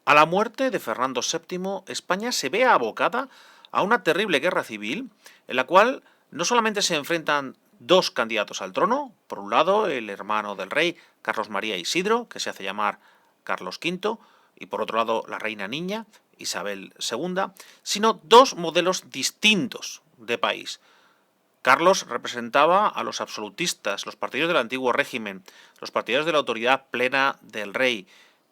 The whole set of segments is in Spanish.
A la muerte de Fernando VII, España se ve abocada a una terrible guerra civil en la cual no solamente se enfrentan dos candidatos al trono, por un lado el hermano del rey, Carlos María Isidro, que se hace llamar Carlos V, y por otro lado la reina niña, Isabel II, sino dos modelos distintos de país. Carlos representaba a los absolutistas, los partidarios del antiguo régimen, los partidarios de la autoridad plena del rey,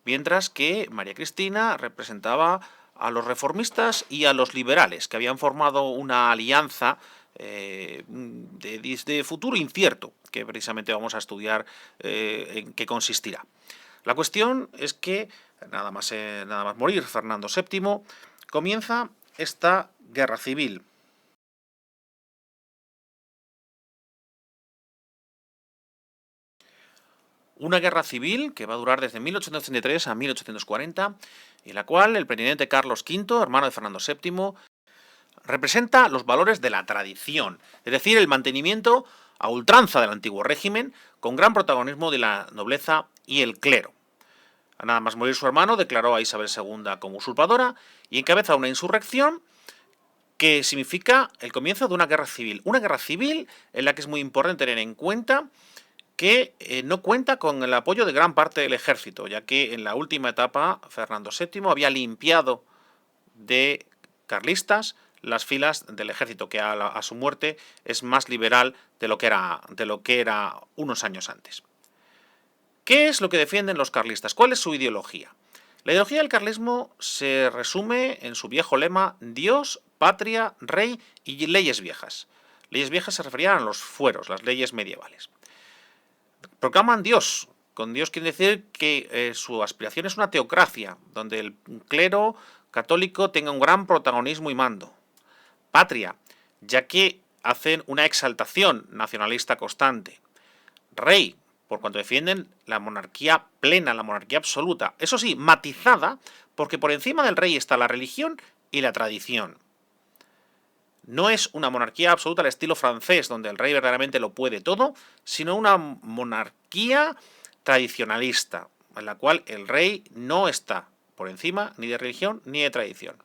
mientras que María Cristina representaba a los reformistas y a los liberales, que habían formado una alianza de futuro incierto, que precisamente vamos a estudiar en qué consistirá. La cuestión es que, nada más morir Fernando VII, comienza esta guerra civil. Una guerra civil que va a durar desde 1833 a 1840, en la cual el presidente Carlos V, hermano de Fernando VII, representa los valores de la tradición, es decir, el mantenimiento a ultranza del antiguo régimen, con gran protagonismo de la nobleza y el clero. Nada más morir su hermano, declaró a Isabel II como usurpadora y encabeza una insurrección que significa el comienzo de una guerra civil. Una guerra civil en la que es muy importante tener en cuenta que no cuenta con el apoyo de gran parte del ejército, ya que en la última etapa Fernando VII había limpiado de carlistas las filas del ejército, que a su muerte es más liberal de lo que era unos años antes. ¿Qué es lo que defienden los carlistas? ¿Cuál es su ideología? La ideología del carlismo se resume en su viejo lema: Dios, patria, rey y leyes viejas. Leyes viejas se referían a los fueros, las leyes medievales. Proclaman Dios. Con Dios quiere decir que su aspiración es una teocracia, donde el clero católico tenga un gran protagonismo y mando. Patria, ya que hacen una exaltación nacionalista constante. Rey, por cuanto defienden la monarquía plena, la monarquía absoluta. Eso sí, matizada, porque por encima del rey está la religión y la tradición. No es una monarquía absoluta al estilo francés, donde el rey verdaderamente lo puede todo, sino una monarquía tradicionalista, en la cual el rey no está por encima ni de religión ni de tradición.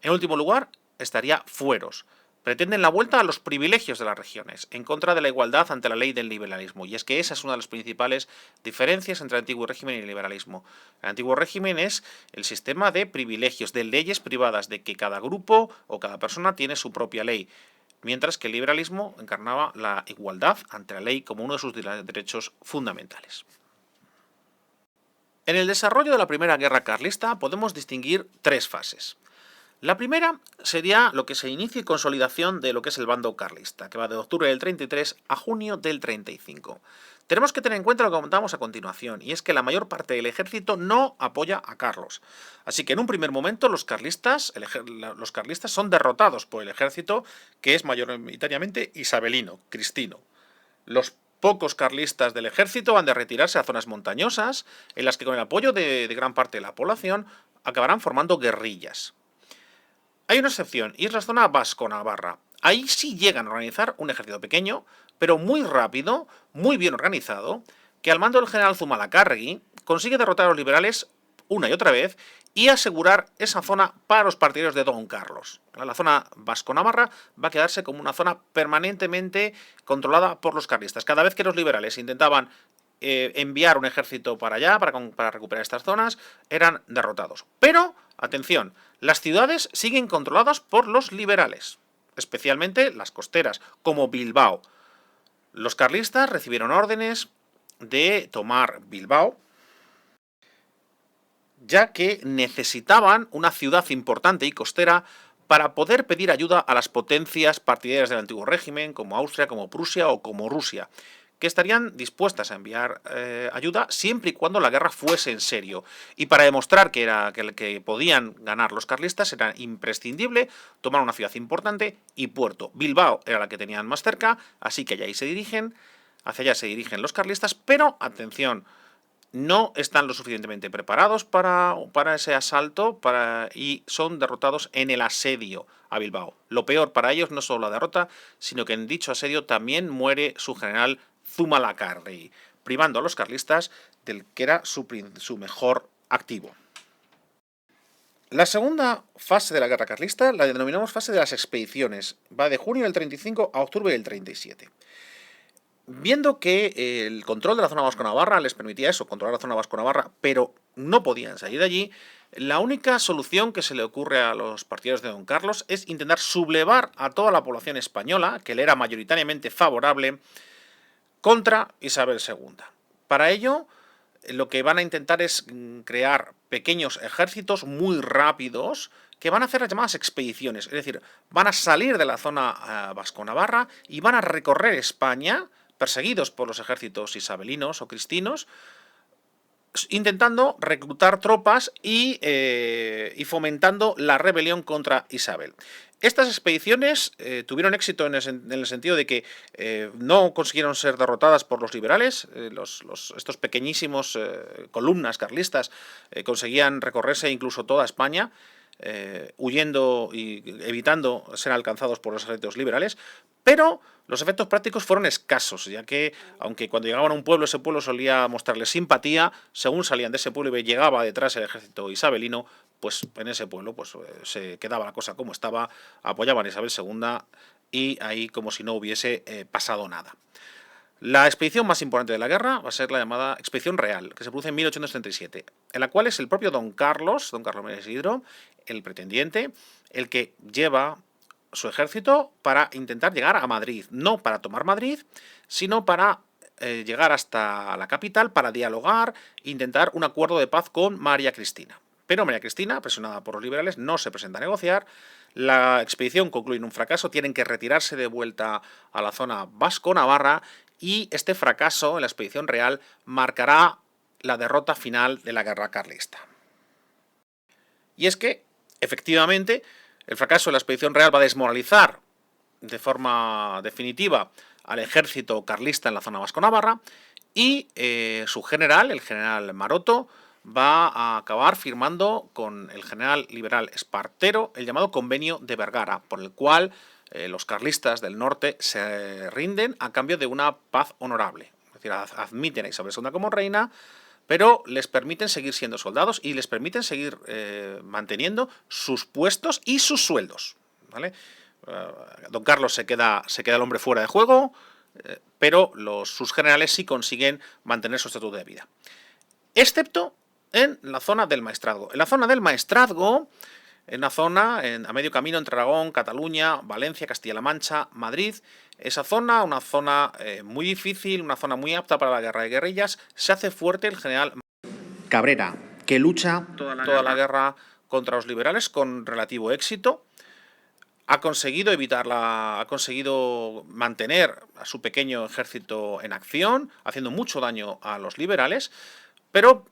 En último lugar, estaría fueros. Pretenden la vuelta a los privilegios de las regiones, en contra de la igualdad ante la ley del liberalismo. Y es que esa es una de las principales diferencias entre el antiguo régimen y el liberalismo. El antiguo régimen es el sistema de privilegios, de leyes privadas, de que cada grupo o cada persona tiene su propia ley. Mientras que el liberalismo encarnaba la igualdad ante la ley como uno de sus derechos fundamentales. En el desarrollo de la primera guerra carlista podemos distinguir tres fases. La primera sería lo que se inicia y consolidación de lo que es el bando carlista, que va de octubre del 33 a junio del 35. Tenemos que tener en cuenta lo que comentamos a continuación, y es que la mayor parte del ejército no apoya a Carlos. Así que en un primer momento los carlistas son derrotados por el ejército, que es mayoritariamente isabelino, cristino. Los pocos carlistas del ejército han de retirarse a zonas montañosas, en las que con el apoyo de gran parte de la población acabarán formando guerrillas. Hay una excepción, y es la zona vasco-navarra. Ahí sí llegan a organizar un ejército pequeño, pero muy rápido, muy bien organizado, que al mando del general Zumalacárregui consigue derrotar a los liberales una y otra vez y asegurar esa zona para los partidarios de Don Carlos. La zona vasco-navarra va a quedarse como una zona permanentemente controlada por los carlistas. Cada vez que los liberales intentaban enviar un ejército para allá, para recuperar estas zonas, eran derrotados. Pero, atención, las ciudades siguen controladas por los liberales, especialmente las costeras, como Bilbao. Los carlistas recibieron órdenes de tomar Bilbao, ya que necesitaban una ciudad importante y costera para poder pedir ayuda a las potencias partidarias del antiguo régimen, como Austria, como Prusia o como Rusia, que estarían dispuestas a enviar ayuda siempre y cuando la guerra fuese en serio. Y para demostrar que podían ganar los carlistas era imprescindible tomar una ciudad importante y puerto. Bilbao era la que tenían más cerca, así que hacia allá se dirigen los carlistas, pero atención, no están lo suficientemente preparados para ese asalto y son derrotados en el asedio a Bilbao. Lo peor para ellos no es solo la derrota, sino que en dicho asedio también muere su general Zumalacárregui, privando a los carlistas del que era su mejor activo. La segunda fase de la guerra carlista la denominamos fase de las expediciones. Va de junio del 35 a octubre del 37. Viendo que el control de la zona vasco-navarra les permitía eso, controlar la zona vasco-navarra, pero no podían salir de allí, la única solución que se le ocurre a los partidarios de Don Carlos es intentar sublevar a toda la población española, que le era mayoritariamente favorable, contra Isabel II. Para ello, lo que van a intentar es crear pequeños ejércitos muy rápidos que van a hacer las llamadas expediciones, es decir, van a salir de la zona vasco-navarra y van a recorrer España, perseguidos por los ejércitos isabelinos o cristinos, intentando reclutar tropas y fomentando la rebelión contra Isabel. Estas expediciones tuvieron éxito en el sentido de que no consiguieron ser derrotadas por los liberales. Estos pequeñísimos columnas carlistas conseguían recorrerse incluso toda España, huyendo y evitando ser alcanzados por los ejércitos liberales, pero los efectos prácticos fueron escasos, ya que, aunque cuando llegaban a un pueblo, ese pueblo solía mostrarles simpatía, según salían de ese pueblo y llegaba detrás el ejército isabelino, pues en ese pueblo pues, se quedaba la cosa como estaba, apoyaban a Isabel II y ahí como si no hubiese pasado nada. La expedición más importante de la guerra va a ser la llamada Expedición Real, que se produce en 1837, en la cual es el propio Don Carlos María Isidro, el pretendiente, el que lleva su ejército para intentar llegar a Madrid, no para tomar Madrid, sino para llegar hasta la capital para dialogar e intentar un acuerdo de paz con María Cristina. Pero María Cristina, presionada por los liberales, no se presenta a negociar. La expedición concluye en un fracaso, tienen que retirarse de vuelta a la zona vasco-navarra y este fracaso en la expedición real marcará la derrota final de la guerra carlista. Y es que, efectivamente, el fracaso de la expedición real va a desmoralizar de forma definitiva al ejército carlista en la zona vasco-navarra y su general, el general Maroto, va a acabar firmando con el general liberal Espartero el llamado Convenio de Vergara, por el cual los carlistas del norte se rinden a cambio de una paz honorable. Es decir, admiten a Isabel II como reina, pero les permiten seguir siendo soldados y les permiten seguir manteniendo sus puestos y sus sueldos, ¿vale? Don Carlos se queda el hombre fuera de juego, pero sus generales sí consiguen mantener su estatuto de vida. Excepto en la zona del Maestrazgo. En la zona del Maestrazgo, en una zona a medio camino entre Aragón, Cataluña, Valencia, Castilla-La Mancha, Madrid, esa zona, una zona muy difícil, una zona muy apta para la guerra de guerrillas, se hace fuerte el general Cabrera, que lucha toda la guerra contra los liberales con relativo éxito. Ha conseguido ha conseguido mantener a su pequeño ejército en acción, haciendo mucho daño a los liberales, pero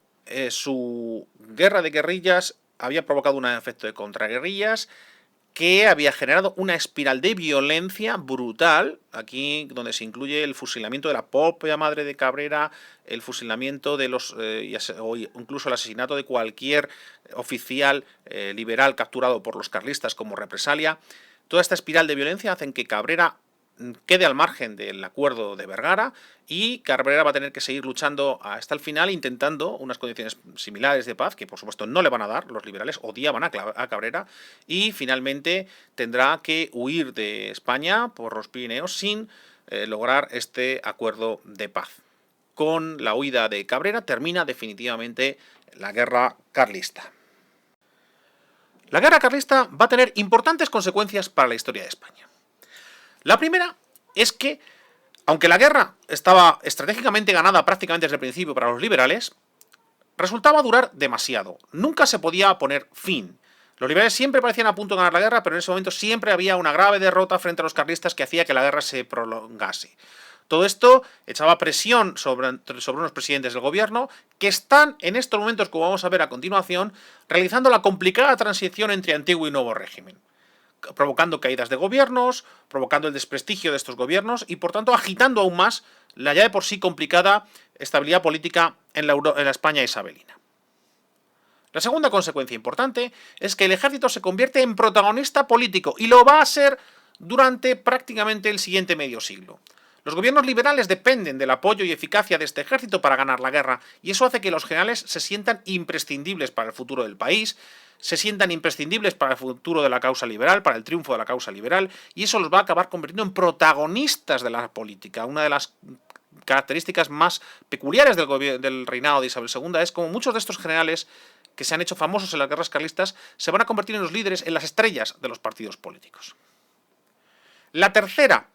su guerra de guerrillas había provocado un efecto de contraguerrillas que había generado una espiral de violencia brutal, aquí donde se incluye el fusilamiento de la propia madre de Cabrera, el fusilamiento de o incluso el asesinato de cualquier oficial liberal capturado por los carlistas como represalia. Toda esta espiral de violencia hace que Cabrera quede al margen del acuerdo de Vergara y Cabrera va a tener que seguir luchando hasta el final intentando unas condiciones similares de paz que por supuesto no le van a dar, los liberales odiaban a Cabrera y finalmente tendrá que huir de España por los Pirineos sin lograr este acuerdo de paz. Con la huida de Cabrera termina definitivamente la guerra carlista. La guerra carlista va a tener importantes consecuencias para la historia de España. La primera es que, aunque la guerra estaba estratégicamente ganada prácticamente desde el principio para los liberales, resultaba durar demasiado. Nunca se podía poner fin. Los liberales siempre parecían a punto de ganar la guerra, pero en ese momento siempre había una grave derrota frente a los carlistas que hacía que la guerra se prolongase. Todo esto echaba presión sobre unos presidentes del gobierno que están en estos momentos, como vamos a ver a continuación, realizando la complicada transición entre antiguo y nuevo régimen, provocando caídas de gobiernos, provocando el desprestigio de estos gobiernos y, por tanto, agitando aún más la ya de por sí complicada estabilidad política en la España isabelina. La segunda consecuencia importante es que el ejército se convierte en protagonista político y lo va a ser durante prácticamente el siguiente medio siglo. Los gobiernos liberales dependen del apoyo y eficacia de este ejército para ganar la guerra, y eso hace que los generales se sientan imprescindibles para el futuro del país, se sientan imprescindibles para el futuro de la causa liberal, para el triunfo de la causa liberal, y eso los va a acabar convirtiendo en protagonistas de la política. Una de las características más peculiares del reinado de Isabel II es como muchos de estos generales que se han hecho famosos en las guerras carlistas se van a convertir en los líderes, en las estrellas de los partidos políticos. La tercera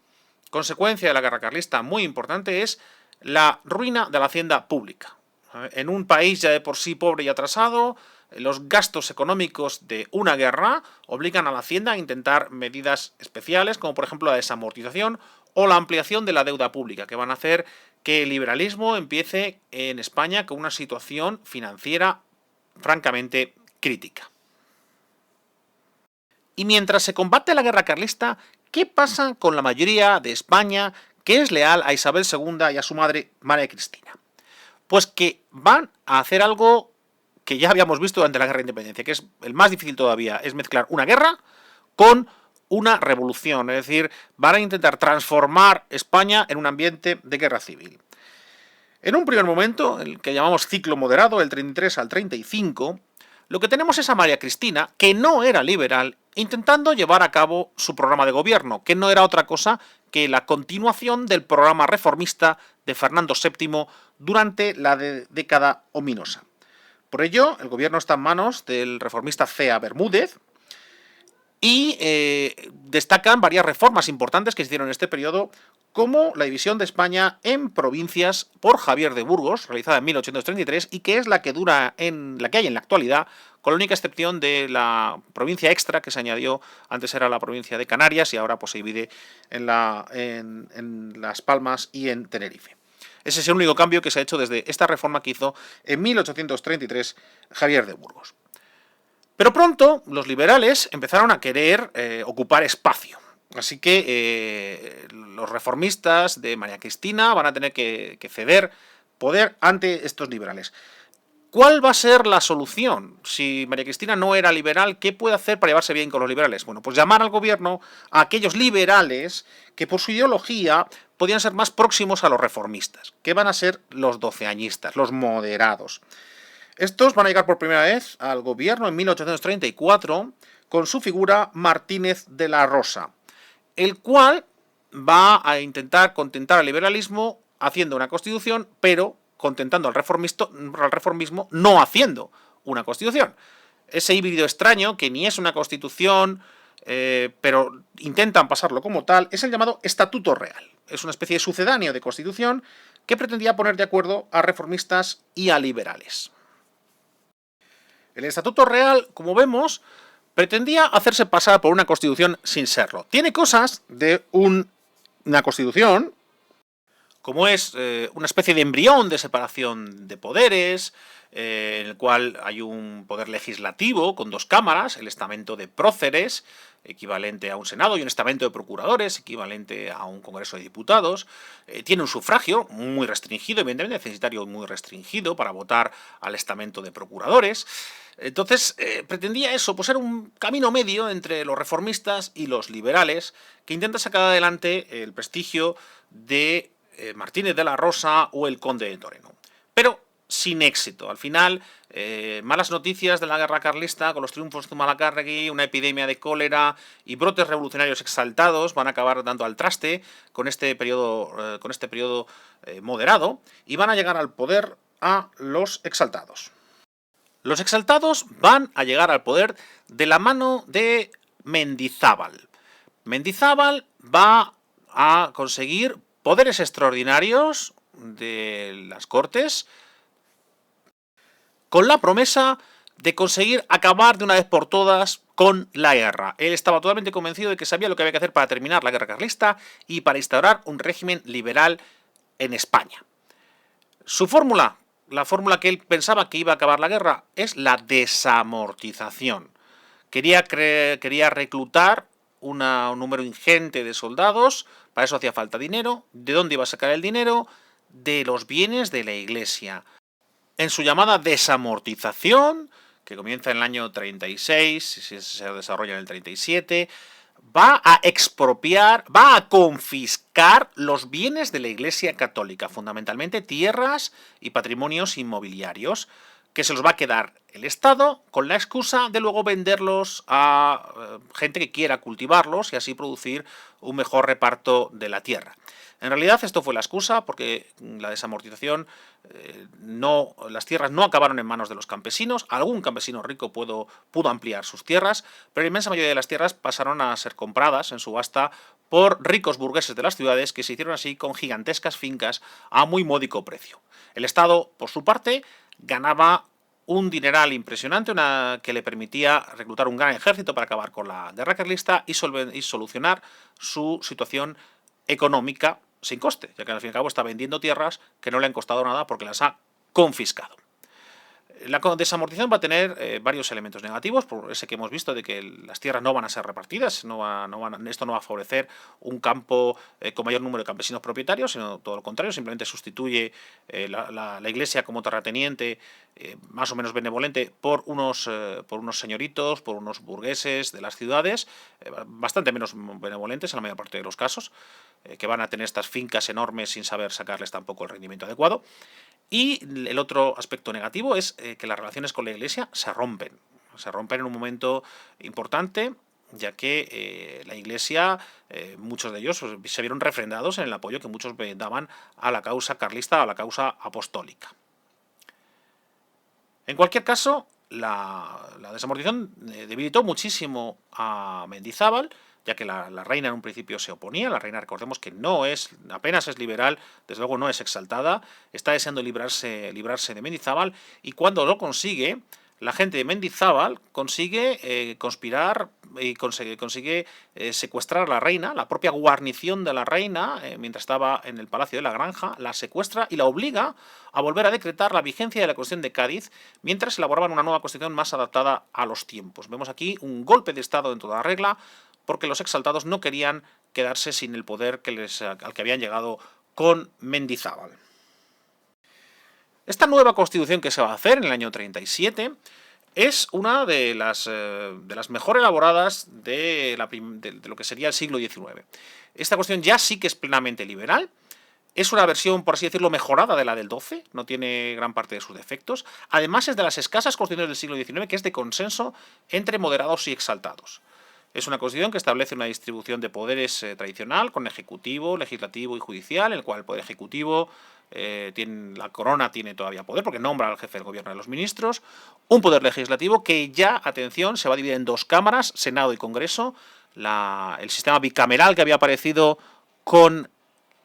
consecuencia de la guerra carlista muy importante es la ruina de la hacienda pública. En un país ya de por sí pobre y atrasado, los gastos económicos de una guerra obligan a la hacienda a intentar medidas especiales, como por ejemplo la desamortización o la ampliación de la deuda pública, que van a hacer que el liberalismo empiece en España con una situación financiera francamente crítica. Y mientras se combate la guerra carlista, ¿qué pasa con la mayoría de España que es leal a Isabel II y a su madre María Cristina? Pues que van a hacer algo que ya habíamos visto durante la Guerra de Independencia, que es el más difícil todavía, es mezclar una guerra con una revolución, es decir, van a intentar transformar España en un ambiente de guerra civil. En un primer momento, el que llamamos ciclo moderado, del 33 al 35, lo que tenemos es a María Cristina, que no era liberal, intentando llevar a cabo su programa de gobierno, que no era otra cosa que la continuación del programa reformista de Fernando VII durante la década ominosa. Por ello, el gobierno está en manos del reformista Cea Bermúdez y destacan varias reformas importantes que se hicieron en este periodo, como la división de España en provincias por Javier de Burgos, realizada en 1833, y que es la que hay en la actualidad, con la única excepción de la provincia extra que se añadió, antes era la provincia de Canarias y ahora pues se divide en Las Palmas y en Tenerife. Ese es el único cambio que se ha hecho desde esta reforma que hizo en 1833 Javier de Burgos. Pero pronto los liberales empezaron a querer ocupar espacio. Así que los reformistas de María Cristina van a tener que ceder poder ante estos liberales. ¿Cuál va a ser la solución? Si María Cristina no era liberal, ¿qué puede hacer para llevarse bien con los liberales? Bueno, pues llamar al gobierno a aquellos liberales que por su ideología podían ser más próximos a los reformistas, que van a ser los doceañistas, los moderados. Estos van a llegar por primera vez al gobierno en 1834 con su figura Martínez de la Rosa, el cual va a intentar contentar al liberalismo haciendo una constitución, pero contentando al reformismo no haciendo una constitución. Ese híbrido extraño, que ni es una constitución, pero intentan pasarlo como tal, es el llamado Estatuto Real. Es una especie de sucedáneo de constitución que pretendía poner de acuerdo a reformistas y a liberales. El Estatuto Real, como vemos, pretendía hacerse pasar por una constitución sin serlo. Tiene cosas de una constitución, como es una especie de embrión de separación de poderes, en el cual hay un poder legislativo con dos cámaras, el estamento de próceres, equivalente a un senado, y un estamento de procuradores, equivalente a un congreso de diputados. Tiene un sufragio muy restringido, evidentemente necesitario muy restringido para votar al estamento de procuradores. Entonces, pretendía eso, pues ser un camino medio entre los reformistas y los liberales, que intenta sacar adelante el prestigio de Martínez de la Rosa o el conde de Toreno. Pero sin éxito. Al final, malas noticias de la guerra carlista, con los triunfos de Zumalacárregui, una epidemia de cólera y brotes revolucionarios exaltados van a acabar dando al traste con este periodo moderado, y van a llegar al poder a los exaltados. Los exaltados van a llegar al poder de la mano de Mendizábal. Mendizábal va a conseguir poderes extraordinarios de las Cortes con la promesa de conseguir acabar de una vez por todas con la guerra. Él estaba totalmente convencido de que sabía lo que había que hacer para terminar la guerra carlista y para instaurar un régimen liberal en España. Su fórmula, la fórmula que él pensaba que iba a acabar la guerra, es la desamortización. Quería reclutar un número ingente de soldados, para eso hacía falta dinero. ¿De dónde iba a sacar el dinero? De los bienes de la Iglesia. En su llamada desamortización, que comienza en el año 36, se desarrolla en el 37, va a expropiar, va a confiscar los bienes de la Iglesia Católica, fundamentalmente tierras y patrimonios inmobiliarios, que se los va a quedar el Estado con la excusa de luego venderlos a gente que quiera cultivarlos y así producir un mejor reparto de la tierra. En realidad esto fue la excusa porque la desamortización, las tierras no acabaron en manos de los campesinos. Algún campesino rico pudo ampliar sus tierras, pero la inmensa mayoría de las tierras pasaron a ser compradas en subasta por ricos burgueses de las ciudades que se hicieron así con gigantescas fincas a muy módico precio. El Estado, por su parte, ganaba un dineral impresionante que le permitía reclutar un gran ejército para acabar con la guerra carlista y solucionar su situación económica sin coste, ya que al fin y al cabo está vendiendo tierras que no le han costado nada porque las ha confiscado. La desamortización va a tener varios elementos negativos, por ese que hemos visto de que las tierras no van a ser repartidas, esto no va a favorecer un campo con mayor número de campesinos propietarios, sino todo lo contrario, simplemente sustituye la Iglesia como terrateniente más o menos benevolente por unos señoritos, por unos burgueses de las ciudades, bastante menos benevolentes en la mayor parte de los casos, que van a tener estas fincas enormes sin saber sacarles tampoco el rendimiento adecuado. Y el otro aspecto negativo es que las relaciones con la Iglesia se rompen en un momento importante, ya que la Iglesia, muchos de ellos se vieron refrendados en el apoyo que muchos daban a la causa carlista, a la causa apostólica. En cualquier caso, la desamortización debilitó muchísimo a Mendizábal, ya que la reina en un principio se oponía. La reina, recordemos que apenas es liberal, desde luego no es exaltada, está deseando librarse de Mendizábal, y cuando lo consigue, la gente de Mendizábal consigue conspirar y consigue secuestrar a la reina. La propia guarnición de la reina, mientras estaba en el Palacio de la Granja, la secuestra y la obliga a volver a decretar la vigencia de la Constitución de Cádiz, mientras elaboraban una nueva Constitución más adaptada a los tiempos. Vemos aquí un golpe de Estado en toda regla, porque los exaltados no querían quedarse sin el poder al que habían llegado con Mendizábal. Esta nueva constitución que se va a hacer en el año 37 es una de las mejor elaboradas de lo que sería el siglo XIX. Esta constitución ya sí que es plenamente liberal. Es una versión, por así decirlo, mejorada de la del 12, no tiene gran parte de sus defectos. Además es de las escasas constituciones del siglo XIX que es de consenso entre moderados y exaltados. Es una constitución que establece una distribución de poderes tradicional, con ejecutivo, legislativo y judicial, en el cual el poder ejecutivo, la corona tiene todavía poder, porque nombra al jefe del gobierno de los ministros, un poder legislativo que ya, atención, se va a dividir en dos cámaras, Senado y Congreso. El sistema bicameral que había aparecido con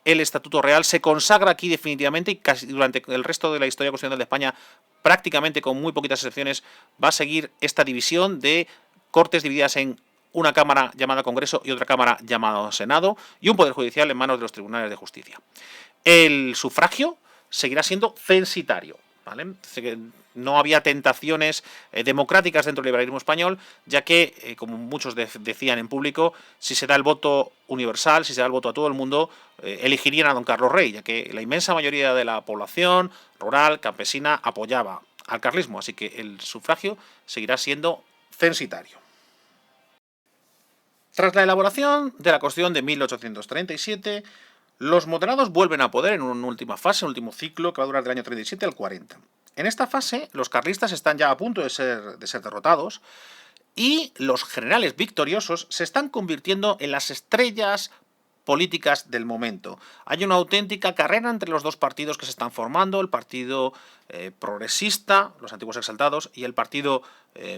el Estatuto Real se consagra aquí definitivamente, y casi durante el resto de la historia constitucional de España, prácticamente con muy poquitas excepciones, va a seguir esta división de Cortes divididas en una cámara llamada Congreso y otra cámara llamada Senado, y un poder judicial en manos de los tribunales de justicia. El sufragio seguirá siendo censitario, ¿vale? No había tentaciones democráticas dentro del liberalismo español, ya que, como muchos decían en público, si se da el voto universal, si se da el voto a todo el mundo, elegirían a don Carlos Rey, ya que la inmensa mayoría de la población rural, campesina, apoyaba al carlismo, así que el sufragio seguirá siendo censitario. Tras la elaboración de la Constitución de 1837, los moderados vuelven a poder en una última fase, un último ciclo que va a durar del año 37 al 40. En esta fase, los carlistas están ya a punto de ser derrotados y los generales victoriosos se están convirtiendo en las estrellas políticas del momento. Hay una auténtica carrera entre los dos partidos que se están formando, el partido progresista, los antiguos exaltados, y el partido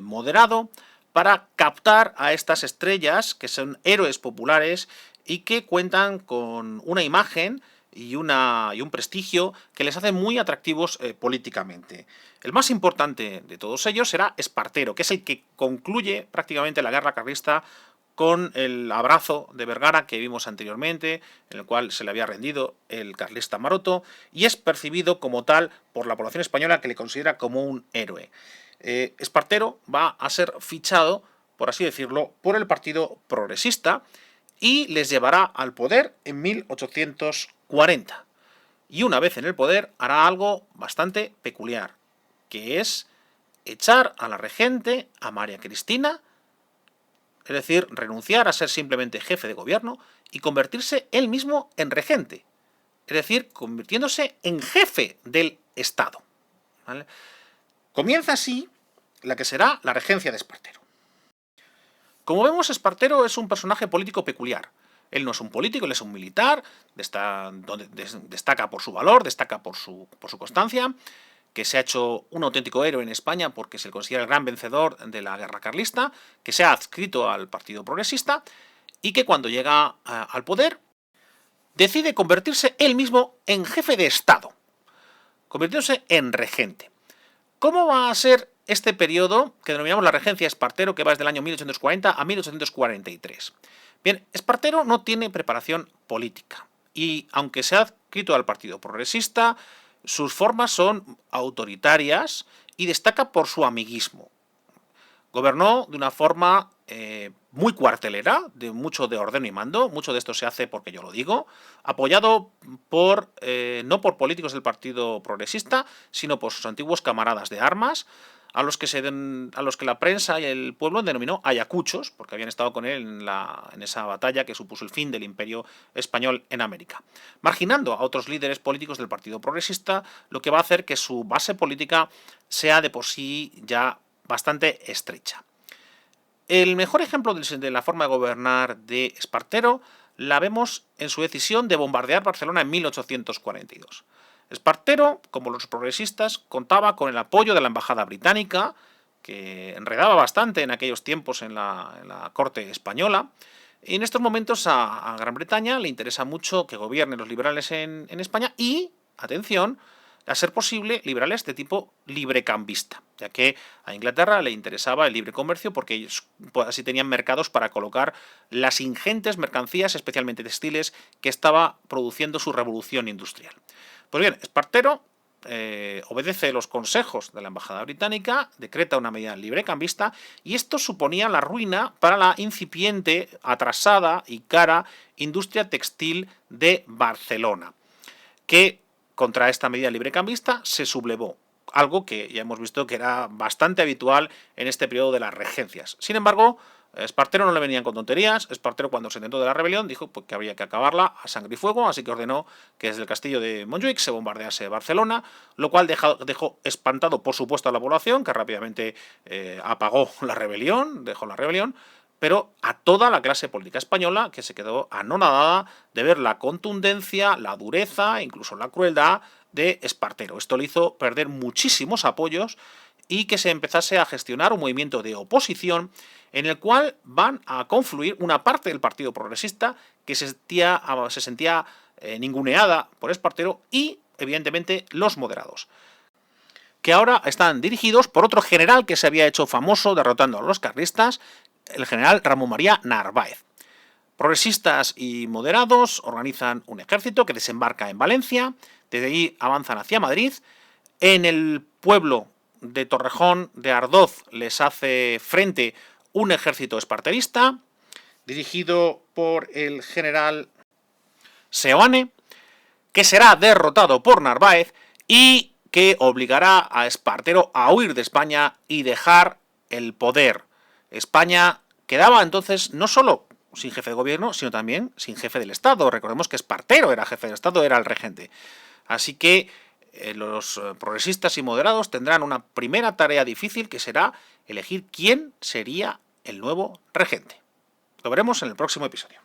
moderado, para captar a estas estrellas que son héroes populares y que cuentan con una imagen y un prestigio que les hace muy atractivos políticamente. El más importante de todos ellos será Espartero, que es el que concluye prácticamente la guerra carlista con el abrazo de Vergara que vimos anteriormente, en el cual se le había rendido el carlista Maroto, y es percibido como tal por la población española, que le considera como un héroe. Espartero va a ser fichado, por así decirlo, por el Partido Progresista y les llevará al poder en 1840. Y una vez en el poder hará algo bastante peculiar, que es echar a la regente, a María Cristina, es decir, renunciar a ser simplemente jefe de gobierno y convertirse él mismo en regente, es decir, convirtiéndose en jefe del Estado, ¿vale? Comienza así la que será la regencia de Espartero. Como vemos, Espartero es un personaje político peculiar. Él no es un político, él es un militar, destaca por su valor, destaca por su constancia, que se ha hecho un auténtico héroe en España porque se le considera el gran vencedor de la guerra carlista, que se ha adscrito al Partido Progresista y que cuando llega al poder decide convertirse él mismo en jefe de Estado, convirtiéndose en regente. ¿Cómo va a ser este periodo que denominamos la regencia Espartero, que va desde el año 1840 a 1843? Bien, Espartero no tiene preparación política y, aunque se ha adscrito al Partido Progresista, sus formas son autoritarias y destaca por su amiguismo. Gobernó de una forma muy cuartelera, mucho de orden y mando, mucho de esto se hace porque yo lo digo, apoyado no por políticos del Partido Progresista, sino por sus antiguos camaradas de armas, a los que la prensa y el pueblo denominó ayacuchos, porque habían estado con él en esa batalla que supuso el fin del Imperio Español en América, marginando a otros líderes políticos del Partido Progresista, lo que va a hacer que su base política sea de por sí ya bastante estrecha. El mejor ejemplo de la forma de gobernar de Espartero la vemos en su decisión de bombardear Barcelona en 1842. Espartero, como los progresistas, contaba con el apoyo de la embajada británica, que enredaba bastante en aquellos tiempos en la corte española. Y en estos momentos a Gran Bretaña le interesa mucho que gobiernen los liberales en España y, atención, a ser posible, liberales de tipo librecambista, ya que a Inglaterra le interesaba el libre comercio porque ellos así tenían mercados para colocar las ingentes mercancías, especialmente textiles, que estaba produciendo su revolución industrial. Pues bien, Espartero obedece los consejos de la embajada británica, decreta una medida librecambista y esto suponía la ruina para la incipiente, atrasada y cara industria textil de Barcelona, que contra esta medida librecambista se sublevó, algo que ya hemos visto que era bastante habitual en este periodo de las regencias. Sin embargo, Espartero no le venían con tonterías. Espartero, cuando se intentó de la rebelión, dijo pues, que habría que acabarla a sangre y fuego, así que ordenó que desde el castillo de Montjuic se bombardease Barcelona, lo cual dejó espantado, por supuesto, a la población, que rápidamente apagó la rebelión, dejó la rebelión, pero a toda la clase política española, que se quedó anonadada de ver la contundencia, la dureza, incluso la crueldad de Espartero. Esto le hizo perder muchísimos apoyos y que se empezase a gestionar un movimiento de oposición en el cual van a confluir una parte del Partido Progresista que se sentía ninguneada por Espartero y, evidentemente, los moderados, que ahora están dirigidos por otro general que se había hecho famoso derrotando a los carlistas, el general Ramón María Narváez. Progresistas y moderados organizan un ejército que desembarca en Valencia, desde allí avanzan hacia Madrid, en el pueblo de Torrejón de Ardoz les hace frente un ejército esparterista, dirigido por el general Seoane, que será derrotado por Narváez y que obligará a Espartero a huir de España y dejar el poder. España quedaba entonces no solo sin jefe de gobierno, sino también sin jefe del Estado. Recordemos que Espartero era jefe del Estado, era el regente. Así que los progresistas y moderados tendrán una primera tarea difícil, que será elegir quién sería el nuevo regente. Lo veremos en el próximo episodio.